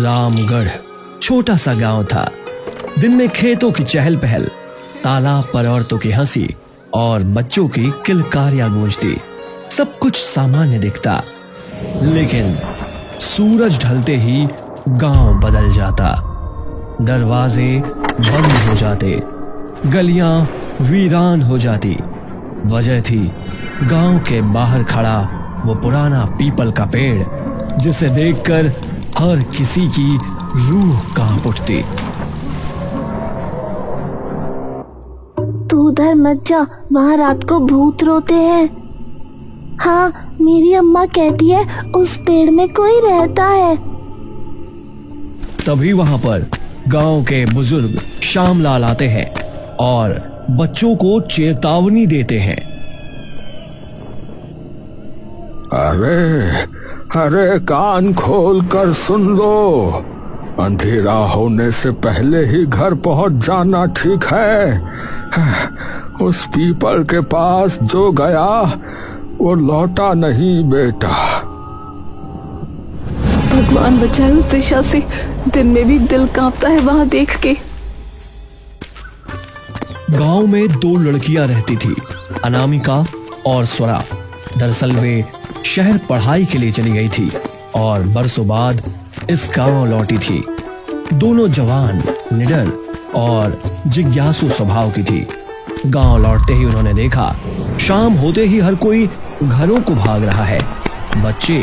रामगढ़ छोटा सा गांव था। दिन में खेतों की चहल पहल, तालाब पर औरतों की हंसी और बच्चों की किलकारियां गूंजती। सब कुछ सामान्य दिखता, लेकिन सूरज ढलते ही गांव बदल जाता। दरवाजे बंद हो जाते, गलियां वीरान हो जाती। वजह थी गांव के बाहर खड़ा वो पुराना पीपल का पेड़, जिसे देखकर हर किसी की रूह कांप उठती। तू उधर मत जा, वहाँ रात को भूत रोते हैं। हाँ, मेरी अम्मा कहती है उस पेड़ में कोई रहता है। तभी वहां पर गांव के बुजुर्ग श्यामलाल आते हैं और बच्चों को चेतावनी देते हैं। अरे अरे कान खोल कर सुन लो, अंधेरा होने से पहले ही घर पहुंच जाना ठीक है। उस पीपल के पास जो गया वो लौटा नहीं बेटा। भगवान बचाए उस दिशा से, दिन में भी दिल कांपता है वहां देख के। गांव में दो लड़कियां रहती थी, अनामिका और स्वरा। दरअसल वे शहर पढ़ाई के लिए चली गई थी और बरसों बाद इस गांव लौटी थी। दोनों जवान, निडर और जिज्ञासु स्वभाव की थी। गांव लौटते ही उन्होंने देखा, शाम होते ही हर कोई घरों को भाग रहा है। बच्चे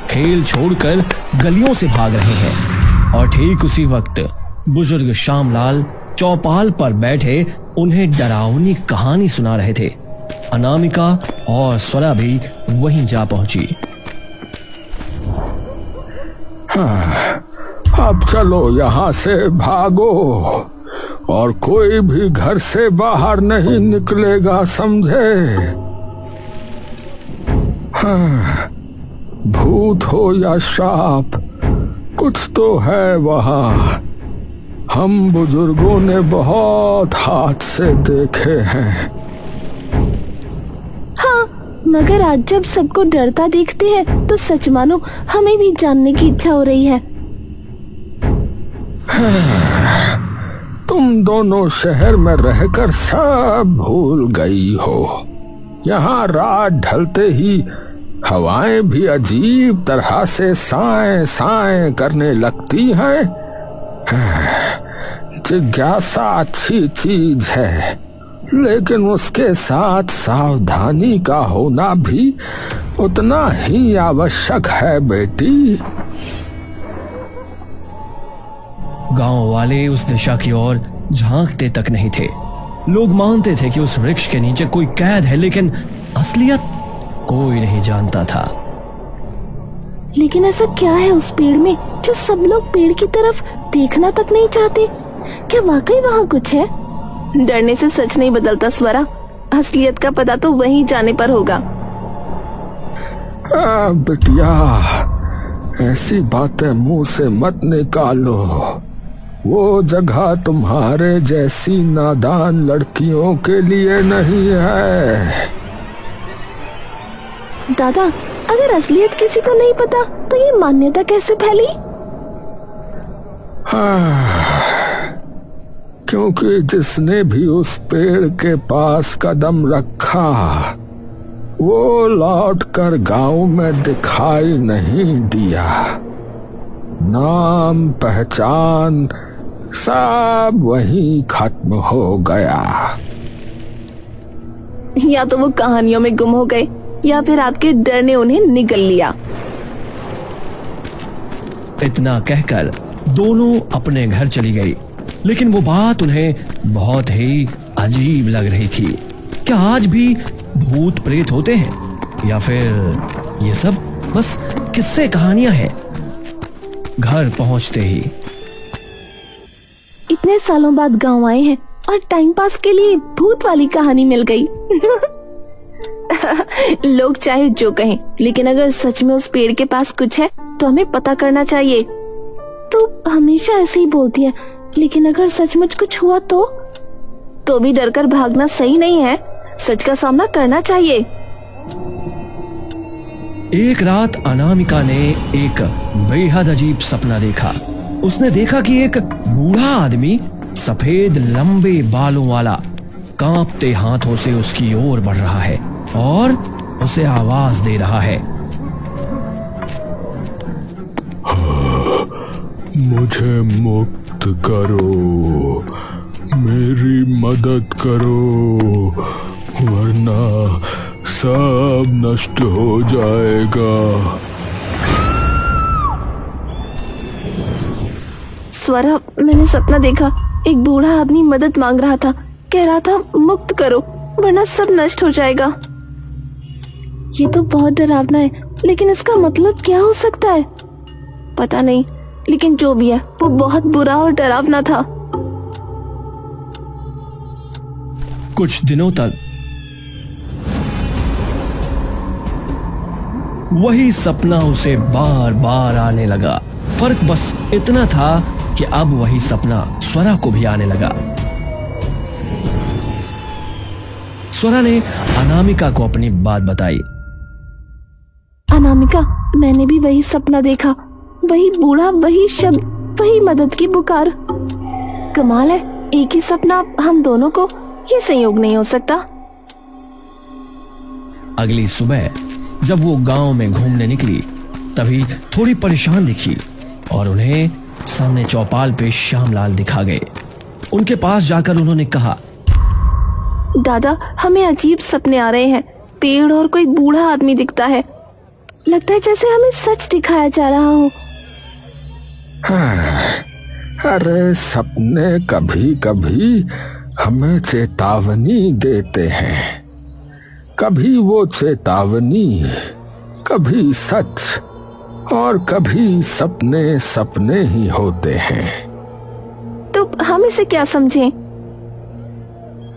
खेल छोड़कर गलियों से भाग रहे हैं और ठीक उसी वक्त बुजुर्ग श्यामलाल चौपाल पर बैठे उन्हें डरावनी कहानी सुना रहे थे। अनामिका और स्वरा भी वहीं जा पहुंची। हाँ, अब चलो यहाँ से भागो और कोई भी घर से बाहर नहीं निकलेगा, समझे? हाँ, भूत हो या श्राप, कुछ तो है वहाँ। हम बुजुर्गों ने बहुत हाथ से देखे हैं। हाँ, मगर आज जब सबको डरता देखते हैं तो सच मानो हमें भी जानने की इच्छा हो रही है। तुम दोनों शहर में रहकर सब भूल गई हो। यहाँ रात ढलते ही हवाएं भी अजीब तरह से साएं साएं करने लगती हैं। जिज्ञासा अच्छी चीज है, लेकिन उसके साथ सावधानी का होना भी उतना ही आवश्यक है बेटी। गांव वाले उस दिशा की ओर झांकते तक नहीं थे। लोग मानते थे कि उस वृक्ष के नीचे कोई कैद है, लेकिन असलियत कोई नहीं जानता था। लेकिन ऐसा क्या है उस पेड़ में जो सब लोग पेड़ की तरफ देखना तक नहीं चाहते? क्या वाकई वहाँ कुछ है? डरने से सच नहीं बदलता स्वरा, असलियत का पता तो वहीं जाने पर होगा। बिटिया, ऐसी बातें मुंह से मत निकालो। वो जगह तुम्हारे जैसी नादान लड़कियों के लिए नहीं है। दादा, अगर असलियत किसी को नहीं पता तो ये मान्यता कैसे फैली? क्योंकि जिसने भी उस पेड़ के पास कदम रखा वो लौटकर गांव में दिखाई नहीं दिया। नाम पहचान सब वहीं खत्म हो गया। या तो वो कहानियों में गुम हो गए या फिर आपके डर ने उन्हें निगल लिया। इतना कहकर दोनों अपने घर चली गई, लेकिन वो बात उन्हें बहुत ही अजीब लग रही थी। क्या आज भी भूत प्रेत होते हैं या फिर ये सब बस किस्से कहानियां हैं? घर पहुंचते ही इतने सालों बाद गांव आए हैं और टाइम पास के लिए भूत वाली कहानी मिल गई। लोग चाहे जो कहें, लेकिन अगर सच में उस पेड़ के पास कुछ है तो हमें पता करना चाहिए। तू हमेशा ऐसे ही बोलती है, लेकिन अगर सचमुच कुछ हुआ तो भी डरकर भागना सही नहीं है। सच का सामना करना चाहिए। एक रात अनामिका ने एक बेहद अजीब सपना देखा। उसने देखा कि एक बूढ़ा आदमी सफेद लंबे बालों वाला कांपते हाथों से उसकी ओर बढ़ रहा है और उसे आवाज दे रहा है। मुझे मुक्त करो, मेरी मदद करो, वरना सब नष्ट हो जाएगा। स्वरा, मैंने सपना देखा, एक बूढ़ा आदमी मदद मांग रहा था, कह रहा था मुक्त करो वरना सब नष्ट हो जाएगा। ये तो बहुत डरावना है, लेकिन इसका मतलब क्या हो सकता है? पता नहीं, लेकिन जो भी है वो बहुत बुरा और डरावना था। कुछ दिनों तक वही सपना उसे बार बार आने लगा। फर्क बस इतना था कि अब वही सपना स्वरा को भी आने लगा। स्वरा ने अनामिका को अपनी बात बताई। अनामिका, मैंने भी वही सपना देखा, वही बूढ़ा, वही शब्द, वही मदद की पुकार। कमाल है, एक ही सपना हम दोनों को, ये संयोग नहीं हो सकता। अगली सुबह जब वो गांव में घूमने निकली तभी थोड़ी परेशान दिखी और उन्हें सामने चौपाल पे श्यामलाल दिखा गए। उनके पास जाकर उन्होंने कहा, दादा, हमें अजीब सपने आ रहे हैं। पेड़ और कोई बूढ़ा आदमी दिखता है। लगता है जैसे हमें सच दिखाया जा रहा हो। अरे सपने कभी कभी हमें चेतावनी देते हैं, कभी वो चेतावनी, कभी सच और कभी सपने सपने ही होते हैं। तो हम इसे क्या समझें?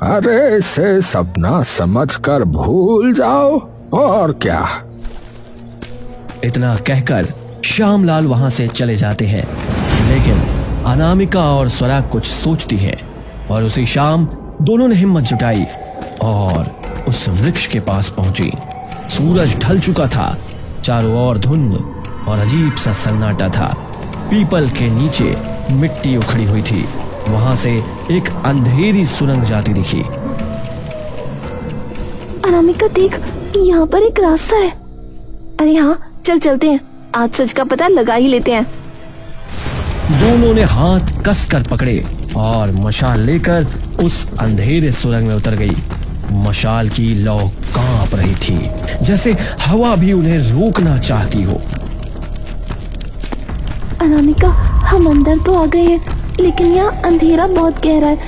अरे इसे सपना समझकर भूल जाओ, और क्या। इतना कहकर श्यामलाल वहां से चले जाते हैं, लेकिन अनामिका और स्वरा कुछ सोचती है और उसी शाम दोनों ने हिम्मत जुटाई और उस वृक्ष के पास पहुंची। सूरज ढल चुका था, चारों ओर धुंध और अजीब सा सन्नाटा था। पीपल के नीचे मिट्टी उखड़ी हुई थी, वहां से एक अंधेरी सुरंग जाती दिखी। अनामिका देख, यहाँ पर एक रास्ता है। अरे हाँ, चल चलते हैं, आज सच का पता लगा ही लेते हैं। दोनों ने हाथ कसकर पकड़े और मशाल लेकर उस अंधेरे सुरंग में उतर गई। मशाल की लौ कांप रही थी, जैसे हवा भी उन्हें रोकना चाहती हो। अनामिका, हम अंदर तो आ गए हैं, लेकिन यहाँ अंधेरा बहुत गहरा है,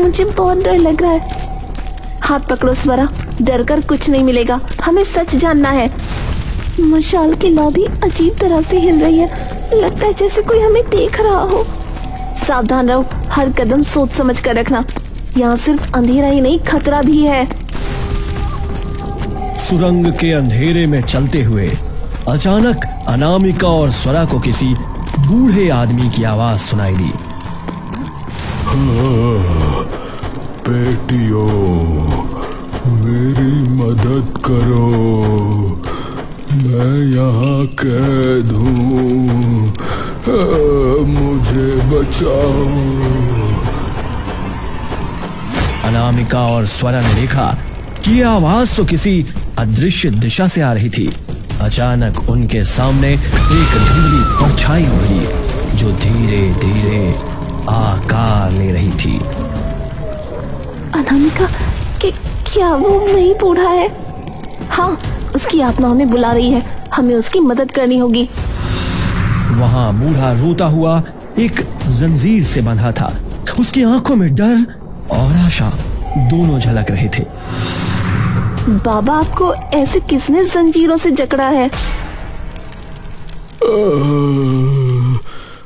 मुझे बहुत डर लग रहा है। हाथ पकड़ो स्वरा, डर कर कुछ नहीं मिलेगा, हमें सच जानना है। मशाल की लौ भी अजीब तरह से हिल रही है, लगता है जैसे कोई हमें देख रहा हो। सावधान रहो, हर कदम सोच समझ कर रखना। यहाँ सिर्फ अंधेरा ही नहीं, खतरा भी है। सुरंग के अंधेरे में चलते हुए अचानक अनामिका और स्वरा को किसी बूढ़े आदमी की आवाज सुनाई दी। बेटियों, मेरी मदद करो, मैं यहाँ कैद हूँ, मुझे बचाओ। अनामिका और स्वरा ने देखा कि ये आवाज तो किसी अदृश्य दिशा से आ रही थी। अचानक उनके सामने एक धुंधली परछाई उभरी जो धीरे धीरे आकार ले रही थी। अनामिका, क्या वो वही बूढ़ा है? हाँ, उसकी आत्मा हमें बुला रही है, हमें उसकी मदद करनी होगी। वहां बूढ़ा रोता हुआ एक जंजीर से बंधा था। उसकी आंखों में डर और आशा दोनों झलक रहे थे। बाबा, आपको ऐसे किसने जंजीरों से जकड़ा है?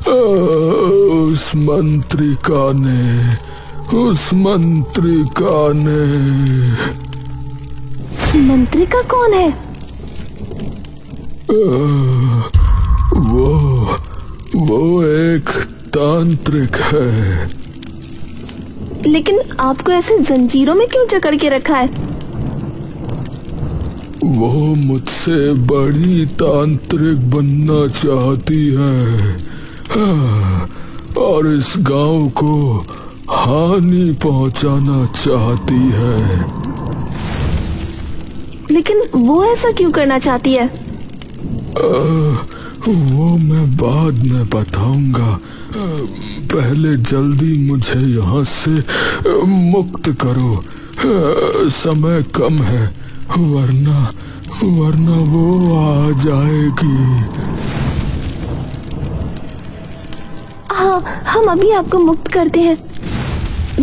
उस मंत्रिका ने, उस मंत्रिका ने। मंत्रिका कौन है? वो एक तांत्रिक है। लेकिन आपको ऐसे जंजीरों में क्यों जकड़ के रखा है? वो मुझसे बड़ी तांत्रिक बनना चाहती है। और इस गांव को हानि पहुंचाना चाहती है। लेकिन वो ऐसा क्यों करना चाहती है? वो मैं बाद में बताऊंगा। पहले जल्दी मुझे यहाँ से मुक्त करो। समय कम है, वरना वो आ जाएगी। हाँ, हम अभी आपको मुक्त करते हैं।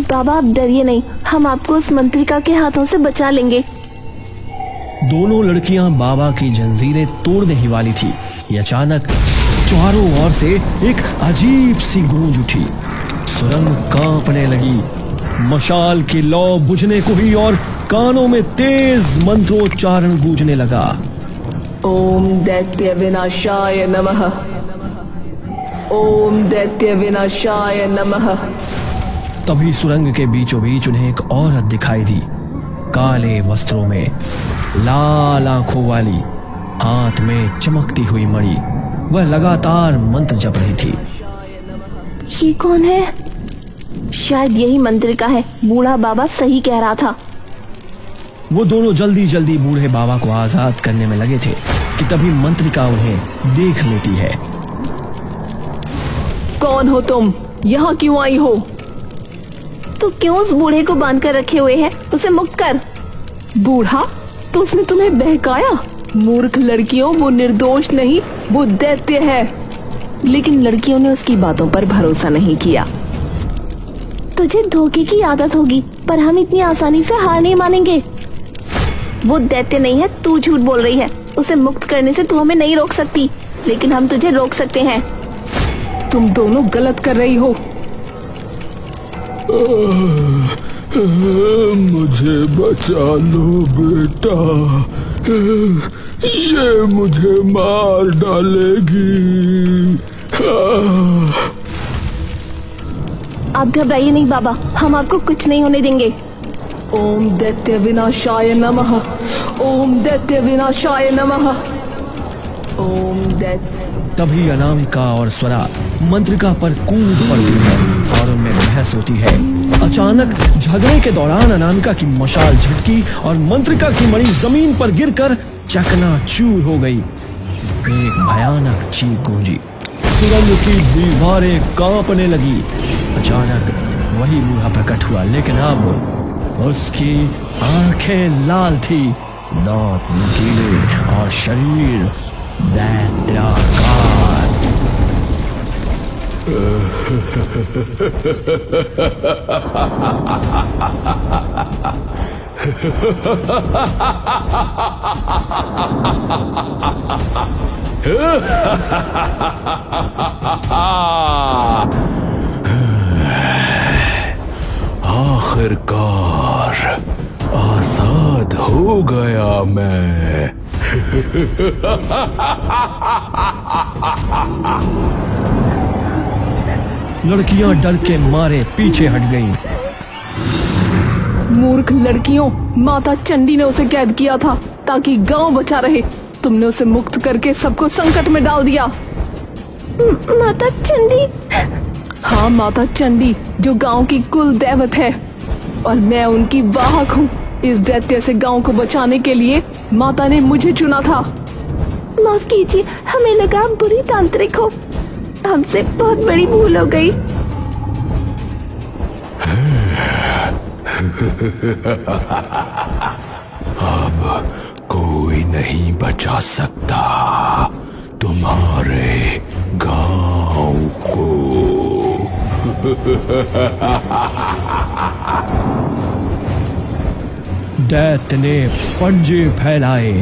बाबा आप डरिए नहीं, हम आपको उस मंत्रिका के हाथों से बचा लेंगे। दोनों लड़कियां बाबा की जंजीरें तोड़ने ही वाली थी कि अचानक चारों ओर से एक अजीब सी गूंज उठी। सुरंग कांपने लगी, मशाल की लौ बुझने को ही और कानों में तेज मंत्रोच्चारण गूंजने लगा। ओम दैत्य विनाशाय नमः। ओम दैत्य विनाशाय नमः। तभी सुरंग के बीचों बीच उन्हें एक औरत दिखाई दी, काले वस्त्रों में, लाल आंखों वाली, हाथ में चमकती हुई मणि। वह लगातार मंत्र जप रही थी। ये कौन है? शायद यही मंत्रिका है, बूढ़ा बाबा सही कह रहा था। वो दोनों जल्दी जल्दी बूढ़े बाबा को आजाद करने में लगे थे कि तभी मंत्रिका उन्हें देख लेती है। कौन हो तुम? यहाँ क्यों आई हो? तो क्यों उस बूढ़े को बांध कर रखे हुए है? उसे मुक्त कर। बूढ़ा? तो उसने तुम्हें बहकाया? मूर्ख लड़कियों, वो निर्दोष नहीं, वो दैत्य है। लेकिन लड़कियों ने उसकी बातों पर भरोसा नहीं किया। तुझे धोखे की आदत होगी, पर हम इतनी आसानी से हार नहीं मानेंगे। वो दैत्य नहीं है, तू झूठ बोल रही है। उसे मुक्त करने से तू हमें नहीं रोक सकती, लेकिन हम तुझे रोक सकते हैं। तुम दोनों गलत कर रही हो। मुझे बचा लो बेटा, ये मुझे मार डालेगी। आप घबराइए नहीं बाबा, हम आपको कुछ नहीं होने देंगे। ओम दैत्य विनाशाय नमः। ओम दैत्य विनाशाय नमः। ओम दैत्य। तभी अनामिका और स्वरा मंत्रिका पर कूद पड़ती है और उनमें बहस होती है। अचानक झगड़े के दौरान अनामिका की मशाल झटकी और मंत्रिका की मणि जमीन पर गिरकर चकनाचूर हो गई। एक भयानक चीख गूंजी, सुरंग की दीवारें कांपने लगी। अचानक वही बूढ़ा प्रकट हुआ, लेकिन अब उसकी आंखें लाल थी, दांत नुकीले और शरीर दैत्याकार। आखिरकार आजाद हो गया मैं। लड़कियां डर के मारे पीछे हट गईं। मूर्ख लड़कियों, माता चंडी ने उसे कैद किया था ताकि गांव बचा रहे। तुमने उसे मुक्त करके सबको संकट में डाल दिया। माता चंडी? हाँ, माता चंडी, जो गांव की कुल दैवत है, और मैं उनकी वाहक हूँ। इस दैत्य से गांव को बचाने के लिए माता ने मुझे चुना था। माफ कीजिए, हमें लगा आप बुरी तांत्रिक हो। हमसे बहुत बड़ी भूल हो गई। अब कोई नहीं बचा सकता तुम्हारे गांव को। दैत्य ने पंजे फैलाए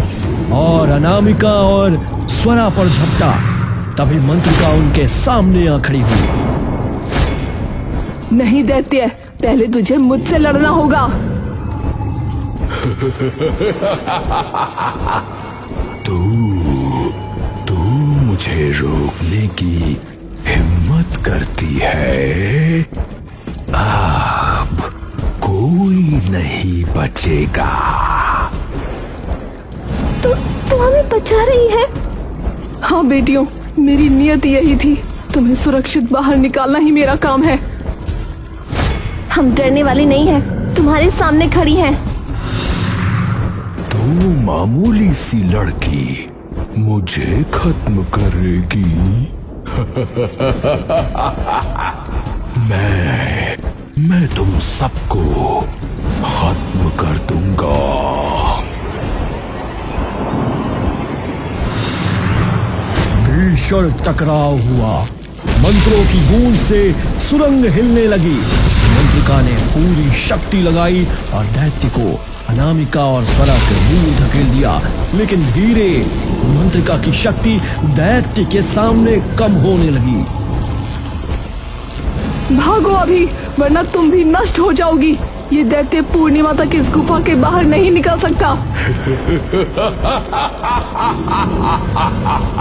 और अनामिका और स्वरा पर झपटा। तभी मंत्रिका उनके सामने आ खड़ी हुई। नहीं दैत्य, पहले तुझे मुझसे लड़ना होगा। तू मुझे रोकने की हिम्मत करती है। अब कोई नहीं बचेगा। तू हमें बचा रही है? हाँ बेटियों, मेरी नियत यही थी। तुम्हें सुरक्षित बाहर निकालना ही मेरा काम है। हम डरने वाले नहीं हैं, तुम्हारे सामने खड़ी हैं। तू मामूली सी लड़की मुझे खत्म करेगी? मैं तुम सबको खत्म कर दूंगा। भीषण टकराव हुआ। मंत्रों की गूंज से सुरंग हिलने लगी। मंत्रिका ने पूरी शक्ति लगाई और दैत्य को अनामिका और स्वरा से दूर धकेल दिया, लेकिन धीरे मंत्रिका की शक्ति दैत्य के सामने कम होने लगी। भागो अभी, वरना तुम भी नष्ट हो जाओगी। ये दैत्य पूर्णिमा तक इस गुफा के बाहर नहीं निकल सकता।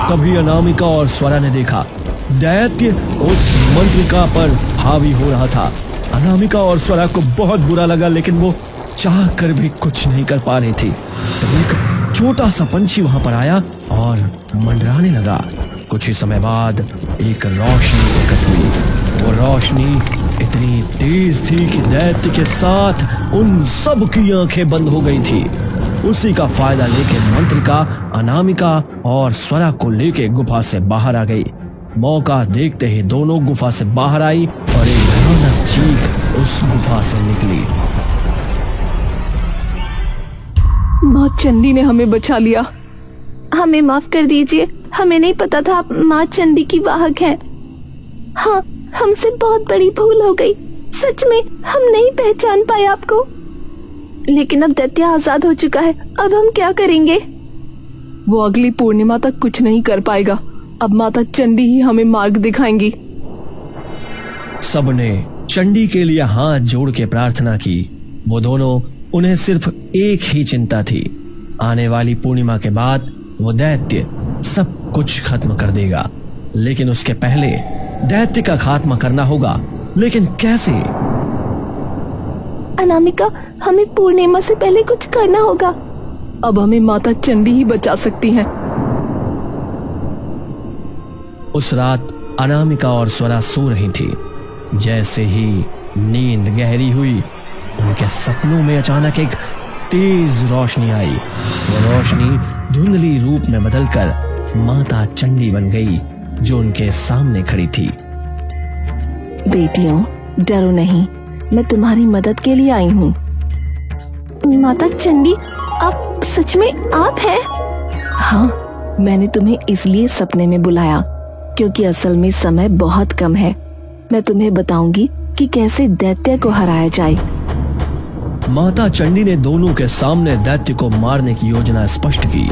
तभी अनामिका और स्वरा ने देखा दैत्य उस मंत्रिका पर हावी हो रहा था। अनामिका और स्वरा को बहुत बुरा लगा, लेकिन वो चाह कर भी कुछ नहीं कर पा रही थी। तब एक छोटा सा पंछी वहां पर आया और मंडराने लगा। कुछ ही समय बाद एक रोशनी प्रकट हुई। वो रोशनी इतनी तेज थी कि दैत्य के साथ उन सब की आंखें बंद हो गई थी। उसी का फायदा लेके मंत्रिका अनामिका और स्वरा को लेके गुफा से बाहर आ गई। मौका देखते ही दोनों गुफा से बाहर आई और एक भयानक चीख उस गुफा से निकली। माँ चंडी ने हमें बचा लिया। हमें माफ कर दीजिए, हमें नहीं पता था आप माँ चंडी की वाहक हैं। हाँ, हमसे बहुत बड़ी भूल हो गई। सच में हम नहीं पहचान पाए आपको। लेकिन अब दैत्य आजाद हो चुका है, अब हम क्या करेंगे? वो अगली पूर्णिमा तक कुछ नहीं कर पाएगा। अब माता चंडी ही हमें मार्ग दिखाएंगी। सबने चंडी के लिए हाथ जोड़ के प्रार्थना की। वो दोनों, उन्हें सिर्फ एक ही चिंता थी, आने वाली पूर्णिमा के बाद वो दैत्य सब कुछ खत्म कर देगा। लेकिन उसके पहले दैत्य का खात्मा करना होगा। लेकिन कैसे? अनामिका, हमें पूर्णिमा से पहले कुछ करना होगा। अब हमें माता चंडी ही बचा सकती हैं। उस रात अनामिका और स्वरा सो रही थी। जैसे ही नींद गहरी हुई, उनके सपनों में अचानक एक तेज रोशनी आई। वो रोशनी धुंधली रूप में बदलकर माता चंडी बन गई, जो उनके सामने खड़ी थी। बेटियों, डरो नहीं, मैं तुम्हारी मदद के लिए आई हूँ। माता चंडी, आप सच में आप हैं? हाँ, मैंने तुम्हें इसलिए सपने में बुलाया क्योंकि असल में समय बहुत कम है। मैं तुम्हें बताऊंगी कि कैसे दैत्य को हराया जाए। माता चंडी ने दोनों के सामने दैत्य को मारने की योजना स्पष्ट की।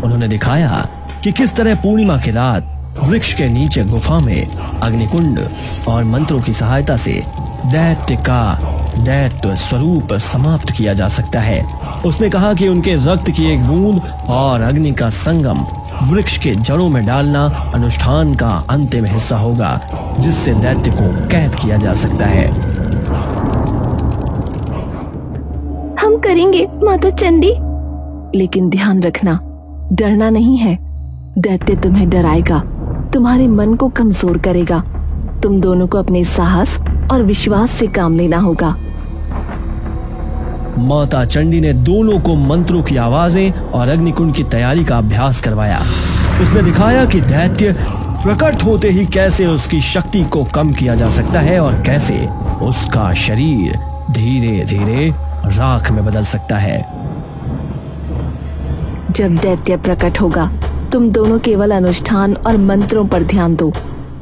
उन्होंने दिखाया कि किस तरह पूर्णिमा की रात वृक्ष के नीचे गुफा में अग्निकुंड और मंत्रों की सहायता से दैत्य का दैत्य स्वरूप समाप्त किया जा सकता है। उसने कहा कि उनके रक्त की एक बूंद और अग्नि का संगम वृक्ष के जड़ों में डालना अनुष्ठान का अंतिम हिस्सा होगा, जिससे दैत्य को कैद किया जा सकता है। हम करेंगे माता चंडी, लेकिन ध्यान रखना, डरना नहीं है। दैत्य तुम्हें डराएगा, तुम्हारे मन को कमजोर करेगा। तुम दोनों को अपने साहस और विश्वास से काम लेना होगा। माता चंडी ने दोनों को मंत्रों की आवाजें और अग्निकुंड की तैयारी का अभ्यास करवाया। उसने दिखाया कि दैत्य प्रकट होते ही कैसे उसकी शक्ति को कम किया जा सकता है और कैसे उसका शरीर धीरे धीरे राख में बदल सकता है। जब दैत्य प्रकट होगा, तुम दोनों केवल अनुष्ठान और मंत्रों पर ध्यान दो।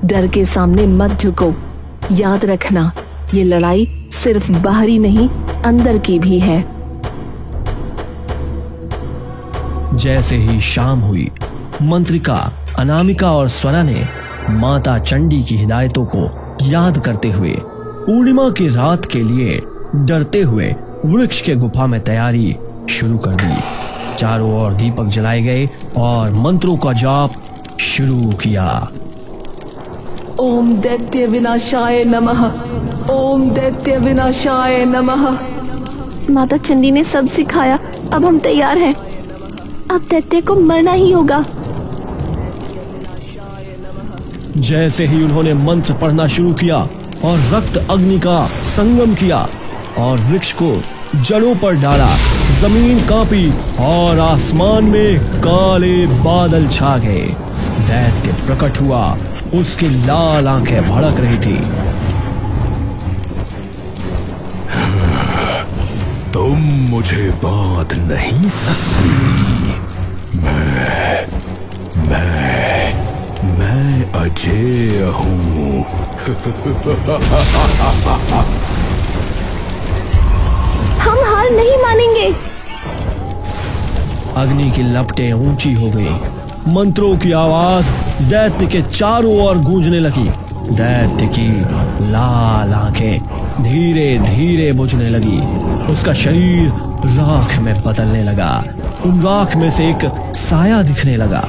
डर के सामने मत झुको। याद रखना, ये लड़ाई सिर्फ बाहरी नहीं, अंदर की भी है। जैसे ही शाम हुई, मंत्रिका अनामिका और स्वरा ने माता चंडी की हिदायतों को याद करते हुए पूर्णिमा की रात के लिए डरते हुए वृक्ष के गुफा में तैयारी शुरू कर दी। चारों ओर दीपक जलाए गए और मंत्रों का जाप शुरू किया। ओम दैत्य विनाशाय नमः, ओम दैत्य विनाशाय नमः। माता चंडी ने सब सिखाया, अब हम तैयार हैं। अब दैत्य को मरना ही होगा। जैसे ही उन्होंने मंत्र पढ़ना शुरू किया और रक्त अग्नि का संगम किया और वृक्ष को जड़ों पर डाला, जमीन कांपी और आसमान में काले बादल छा गए। दैत्य प्रकट हुआ, उसकी लाल आंखें भड़क रही थी। तुम मुझे बांध नहीं सकती। मैं अजेय हूं। हम हार नहीं मानेंगे। अग्नि की लपटें ऊंची हो गई, मंत्रों की आवाज दैत्य के चारों ओर गूंजने लगी। दैत्य की लाल आंखें धीरे धीरे बुझने लगी, उसका शरीर राख में बदलने लगा। उन राख में से एक साया दिखने लगा।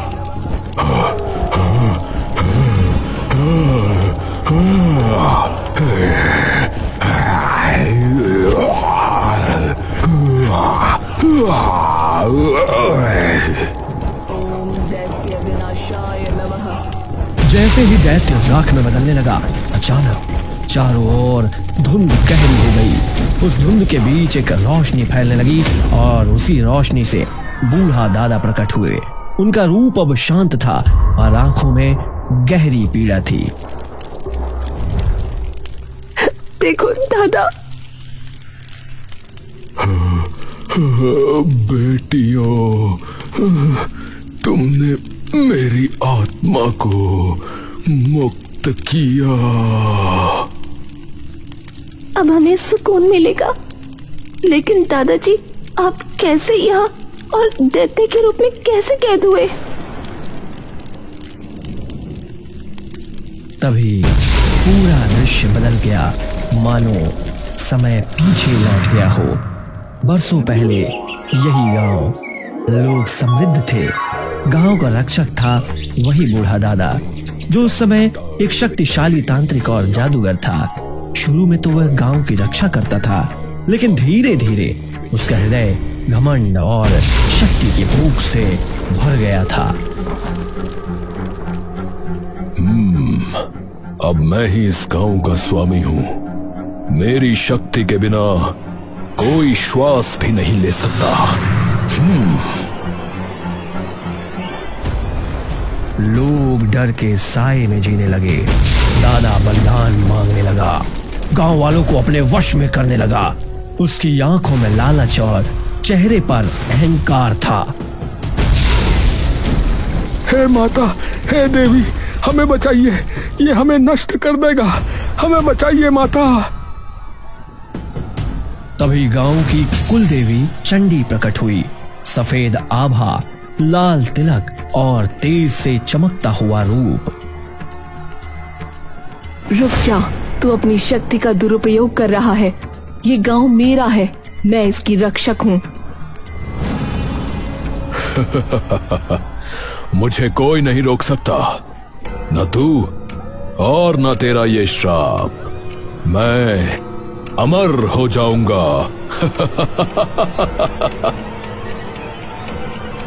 जैसे ही दैत्य राख में बदलने लगा, अचानक चारों ओर धुंध गहरी हो गई। उस धुंध के बीच एक रोशनी फैलने लगी और उसी रोशनी से बूढ़ा दादा प्रकट हुए। उनका रूप अब शांत था और आंखों में गहरी पीड़ा थी। देखो दादा। बेटियों, तुमने मेरी आत्मा को मुक्त किया। अब हमें सुकून मिलेगा। लेकिन दादाजी, आप कैसे यहाँ और दैत्य के रूप में कैसे कैद हुए? तभी पूरा दृश्य बदल गया, मानो समय पीछे लौट गया हो। बरसों पहले यही गांव, लोग समृद्ध थे। गांव का रक्षक था वही बूढ़ा दादा, जो उस समय एक शक्तिशाली तांत्रिक और जादूगर था। शुरू में तो वह गांव की रक्षा करता था, लेकिन धीरे धीरे उसका हृदय घमंड और शक्ति की भूख से भर गया था। अब मैं ही इस गांव का स्वामी हूँ। मेरी शक्ति के बिना कोई श्वास भी नहीं ले सकता। लोग डर के साए में जीने लगे। दादा बलिदान मांगने लगा, गांव वालों को अपने वश में करने लगा। उसकी आंखों में लालच और चेहरे पर अहंकार था। हे माता, हे देवी, हमें बचाइए, ये हमें नष्ट कर देगा। हमें बचाइए माता। तभी गांव की कुल देवी चंडी प्रकट हुई। सफेद आभा, लाल तिलक और तेज से चमकता हुआ रूप। रुक जा, तू अपनी शक्ति का दुरुपयोग कर रहा है। ये गांव मेरा है, मैं इसकी रक्षक हूँ। मुझे कोई नहीं रोक सकता, न तू और न तेरा ये श्राप। मैं अमर हो जाऊंगा।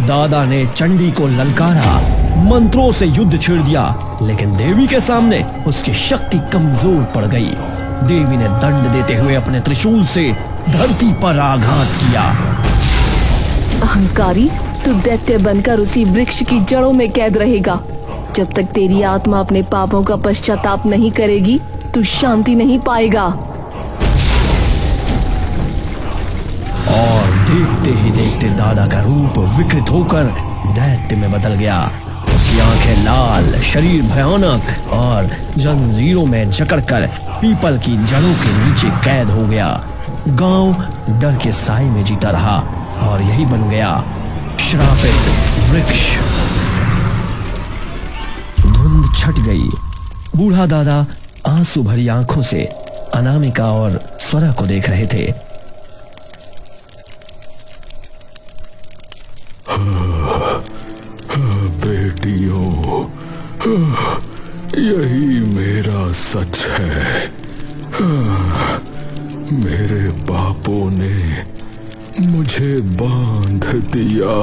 दादा ने चंडी को ललकारा, मंत्रों से युद्ध छेड़ दिया, लेकिन देवी के सामने उसकी शक्ति कमजोर पड़ गई। देवी ने दंड देते हुए अपने त्रिशूल से धरती पर आघात किया। अहंकारी, तू दैत्य बनकर उसी वृक्ष की जड़ों में कैद रहेगा। जब तक तेरी आत्मा अपने पापों का पश्चाताप नहीं करेगी, तू शांति नहीं पाएगा। और देखते ही देखते दादा का रूप विकृत होकर दैत्य में बदल गया। उसकी आंखें लाल, शरीर भयानक और जंजीरों में जकड़कर पीपल की जड़ों के नीचे कैद हो गया। गांव डर के साए में जीता रहा और यही बन गया श्रापित वृक्ष। धुंध छट गई। बूढ़ा दादा आंसू भरी आंखों से अनामिका और स्वरा को देख रहे थे। बेटियों, यही मेरा सच है। मेरे पापों ने मुझे बांध दिया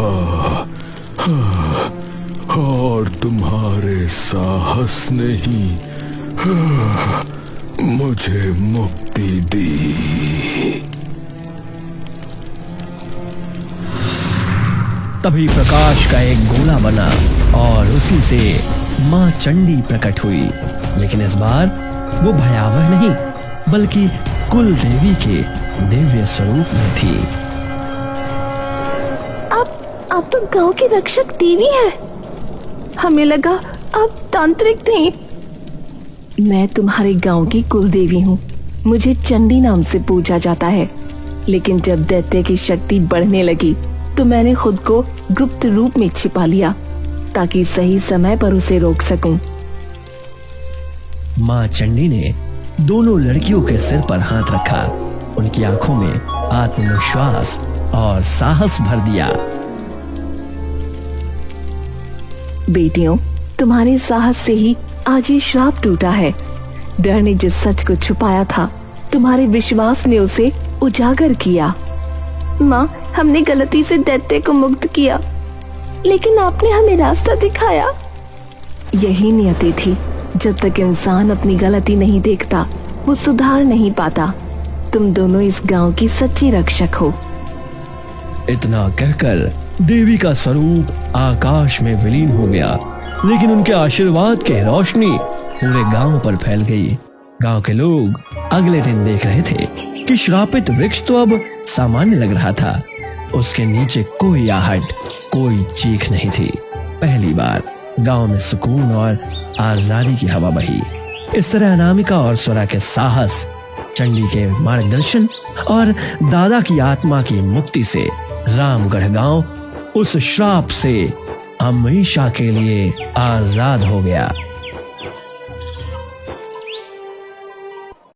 और तुम्हारे साहस ने ही मुझे मुक्ति दी। तभी प्रकाश का एक गोला बना और उसी से मां चंडी प्रकट हुई, लेकिन इस बार वो भयावह नहीं बल्कि कुल देवी के दिव्य स्वरूप में थी। आप तो गांव की रक्षक देवी हैं। हमें लगा आप तांत्रिक थे। मैं तुम्हारे गांव की कुल देवी हूँ। मुझे चंडी नाम से पूजा जाता है, लेकिन जब दैत्य की शक्ति बढ़ने लगी तो मैंने खुद को गुप्त रूप में छिपा लिया ताकि सही समय पर उसे रोक सकूं। मां चंडी ने दोनों लड़कियों के सिर पर हाथ रखा, उनकी आंखों में आत्मविश्वास और साहस भर दिया। बेटियों, तुम्हारे साहस से ही आज ये श्राप टूटा है। डर ने जिस सच को छुपाया था, तुम्हारे विश्वास ने उसे उजागर किया। माँ, हमने गलती से दैत्य को मुक्त किया, लेकिन आपने हमें रास्ता दिखाया। यही नियति थी। जब तक इंसान अपनी गलती नहीं देखता, वो सुधार नहीं पाता। तुम दोनों इस गांव की सच्ची रक्षक हो। इतना कहकर देवी का स्वरूप आकाश में विलीन हो गया, लेकिन उनके आशीर्वाद की रोशनी पूरे गांव पर फैल गई। गांव के लोग अगले दिन देख रहे थे कि श्रापित वृक्ष तो अब सामान्य लग रहा था। उसके नीचे कोई आहट, कोई चीख नहीं थी। पहली बार गांव में सुकून और आजादी की हवा बही। इस तरह अनामिका और स्वरा के साहस, चंडी के मार्गदर्शन और दादा की आत्मा की मुक्ति से रामगढ़ गांव उस श्राप से हमेशा के लिए आजाद हो गया।